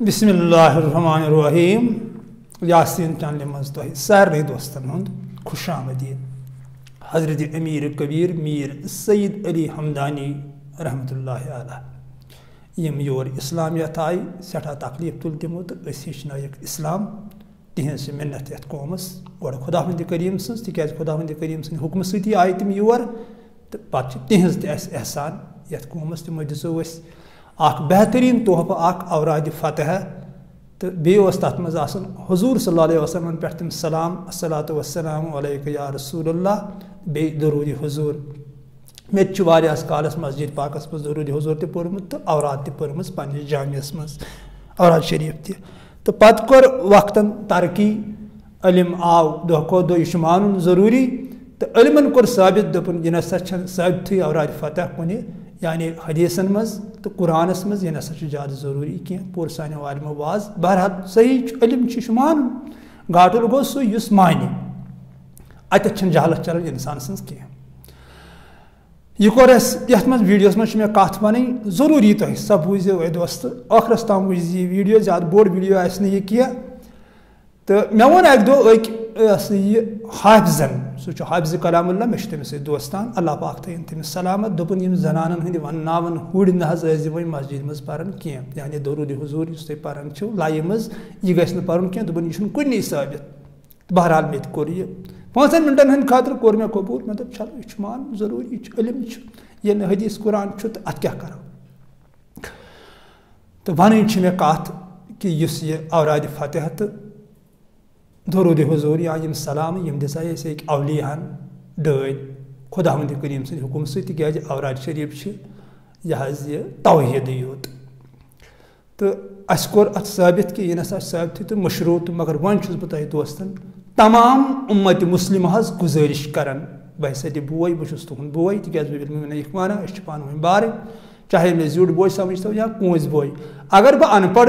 बिस्मिल्लाहिर्रहमानिर्रहीम। यासीन चैनल मज सारे दोस्तन हुंद खुश आमदीद। हजरत अमीर कबीर मीर सईद अली हमदानी रहमतुल्लाहि अलैह यम योर इस्लामियत आय सठा तकलीफ तुल तमो तो हेचनक इस्लाम तिहज मिन्नत ये कौमस गो खुदावंद करीम सज तिक खुदावंद करीम सद हुक्म सती आय तम योर तो पह तिहज एहसान ये कौमस तमो दिसो बेहतरीन तोहफ़ औराद फतह तो बेस तथ मज हुजूर सल्लल्लाहु अलैहि वसल्लम पे तम सलाम अस्सलातु वस्सलामु अलैका या रसूलल्लाह बे दरूद हुजूर मे कालस मस्जिद पाकस मज दरूद हुजूर त पोर्मुत तो औराद त पर्मस पन्निस जामियस मज औराद शरीफ त तो पत कोर वक्तन तरक्की इल्म आव दह खो दह यह मानुन जरूरी तो इल्मन कोर साबित दोपन यह नसा साबित औराद फतह कुन यानी हदीसन मज तो कुरानस मज यह नसा ज़्यादा जरूरी कह पूर सान वालमो वाज बहरहाल सही इल्म मान गाटुल गो सह माने अत जहलत चलान इंसान सज कह यह कोर ये वीडियोस मज मे कत वन जरूरी तुम सब बूझो दोस्त आखरस तम वुझ यह वीडियो ज़्यादा बोड़ वीडियो आह कह तो मे वो अक दो यह हाफिजन सह हाफिज कलामुल्लाह मे तमिस दोस्तान अल्लाह पाक थन तमिस सलामत दोपन यम जनानन हंद वनावन हुड़ नज वो मस्जिद मज पान कह यानी दरूद हुजूर तुम पान लाइव मज यह गि पान कह दोपन यह कुन साबित बहरहाल मे कोर यह 5 मिनटन हंद खातर कोर मे कबूल मे दोप चलो यह मान जरूरी इल्म ये हदीस कुरान तो अत क्या करो तो वन मे कत कि यह औराद फतह तो दरूद हुजूर या यम सलाम यम दिसा अवलियान डल खुदावंद करीम सद हुकुम सज औराद शरीफ यह तौहीद योत तो अस कोर अत साबित कि यह नसा साबित तो मशरूत मगर वन बह तुम दोस्तन तमाम उम्मत मुस्लिम गुजारिश करान बह सद बोई बहुत तुंद बोई तिक वन पान वन बार चाहे मे जुड़ बोई समझ या कूस बोई अगर बह अनपढ़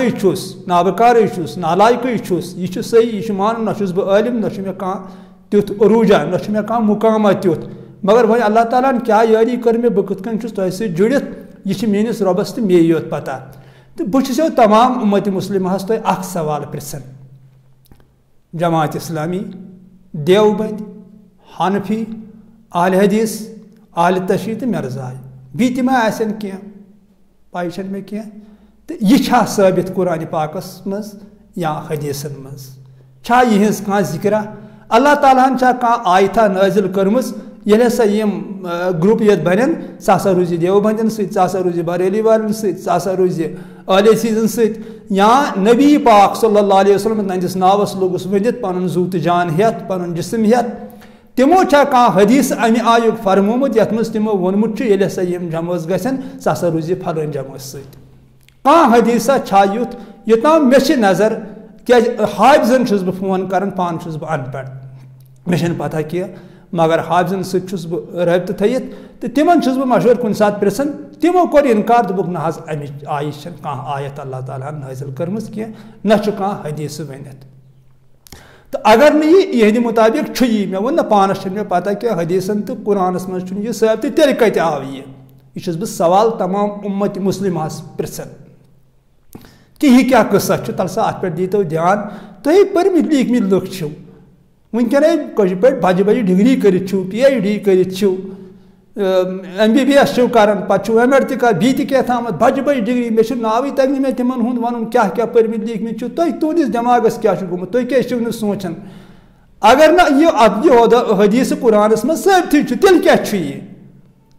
नाबकार नालायक यह सही यह मान ना बह आलिम ना मे तुथ अरूजा ना मे मुकामा तुथ मगर वह अल्लाह ताला क्या यारी कर मे बह कन तुम जुड़ित यह मेनिस रबस तो मे योत पता तो बह तमाम उम्मत मुस्लिम तुम सवाल पृछन जमात इस्लामी देवबंद हनफी आल हदीस आल तशी तो मिर्जाय बी तम आसन कह पाई मे कह तो यह साबित कुरान पाकस मज या हदीसन मज यहज कह जिक्रा अल्लाह ताला कह आयता नाजिल कर्म ये हसा यम ग्रुप ये बन सह रूज देवबंदन सह रूज बरेली वालन सह रूज आले सीजन या नबी पाक सल्लल्लाहु अलैहि वसल्लम नंदिस नावस लोगस वनित पन जूत जान हेत पन जिसम हेत तमो कह हदीस अमि आयुक फरमोमुत ये तमो वोनमुत ये हसा यम जमस गसन सह रूज फलन जमस कह हदीसा युथ योताम मे नजर क्या हाफिजन बह फोन कर पान बह अनपढ़ मे पता कह मगर हाफिजन सत रबत थत तो तिमन बह मशहूर कुन सात पृछन तमो कोर इनकार दोपुक ना अमि आयश कह आयत अल्लाह ताला नाजिल कर्म कह ना कह हदीस वनित तो अगर नी यह मुताबिक मे वो ना पानस मे पता कि हदीसन तो कुरानस मज यह साबित तेल कत आव यह बह सवाल तमाम उम्मत मुस्लिम पृछन कि यह क्या कसा तल सा अत पे दीतो ध्यान तुम पर्मित लिखमित लुक वनकन पे बजे बजे डिग्री कर PhD कर MBBS कर MD कर बी तम बजे बजे डिग्री मे नाव तगन मे तिमन हुंद वन क्या क्या पर्मित लिखमित तुंदिस दिमागस क्या गोमुत तुम क्या सोचान अगर ना यह हदीस कुरानस मज साबित तेल क्या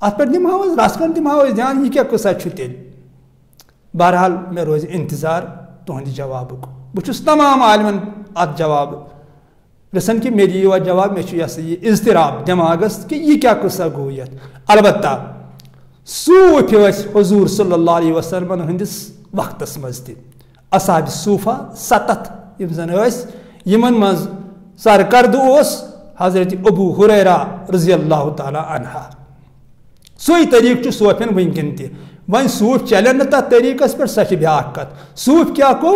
अत पे दिमो रसकन दिमो ध्यान यह क्या कसा तेल बहरहाल मे रोज इंतजार तुहद जवाबुक बह तमाम आलमन अत जवाब पृछन कि मे दियो जवाब मे यह इज़्तिराब दिमागस कि यह क्या कसा गो ये अलबत्ता सूफ हुजूर सल्लल्लाहु अलैहि वसल्लम हंदिस वक्तस मज असहाब सूफा 7 यम जन यमन मज सरकर्द हजरत अबू हुरैरा रज़ियल्लाहु ताला अन्हा सोई तरीक सूफन वनकन वन सूफ चलन न तथ तरीकस पे सह ब्या कत सूफ क्या गो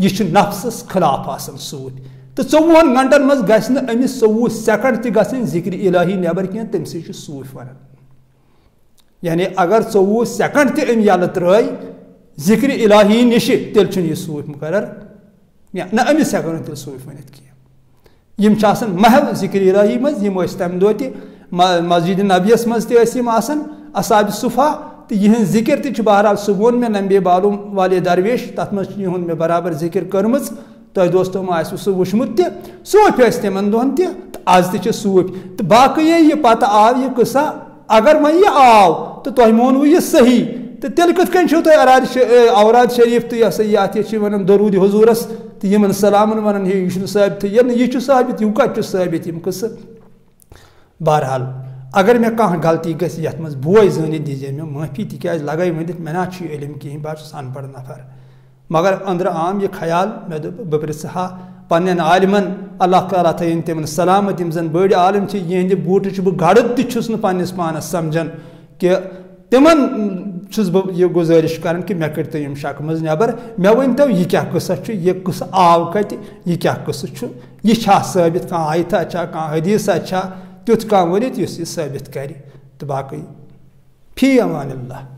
यह नफ्सस खिलाफ आसन सूफ तो 24 घंटन मज गमिस 24 सेकंड तक जिक्र इलाही नबर कह तम सूफ वन यानी अगर 24 सेकंड तम यल त्र जिक्र इलाही निश तेल यह सूफ मुकर्रर या न अमिस हेको तेल सूफ वनित कह यम महव जिक्र इलाही मज यम तम दो मस्जिद नबियस मज असाब सुफा तो यह जिक्र ति बहरहाल सह वो मे नंबे बालूम वाले दरवेश तथ मह मे बराबर जिक्र कर्म तह दोस्तों सह वुचमुत सूफ तिमन दोहन आज तह सूफ तो बाकी यह पत आव यह किस्सा अगर वह यह आव तो तुह मोनव यह सही तो तेल कथ तुह औराद शरीफ तो यह वन दरूद हुजूरस तो यमन सलामन वन यह साबित यह साबित यह कत साबित यम किस्सा बहरहाल अगर मे कह गलती गत मज बोय जान दीजिए मे माफी तिकाज लगे वन मे ना इलम कहें बस अनपढ़ नफर मगर अंदर आम यह ख्याल मे बह पृहा पन्न आलिमन अल्लाह ताला थन तिम सलामत यम जन बड़ आलिम यहंद बूट बह गड़द तुस पन्नस पानस समझान कि तिमन बह यह गुजारिश कर कि मे कर यम शक मज नबर मे वन तो यह क्या किस्सा यह किस्सा आव कत यह क्या किस्सा यह साबित कह आयता कह हदीसा तुथ कह वन यह साबित कर तो बाकी फी अमान अल्लाह।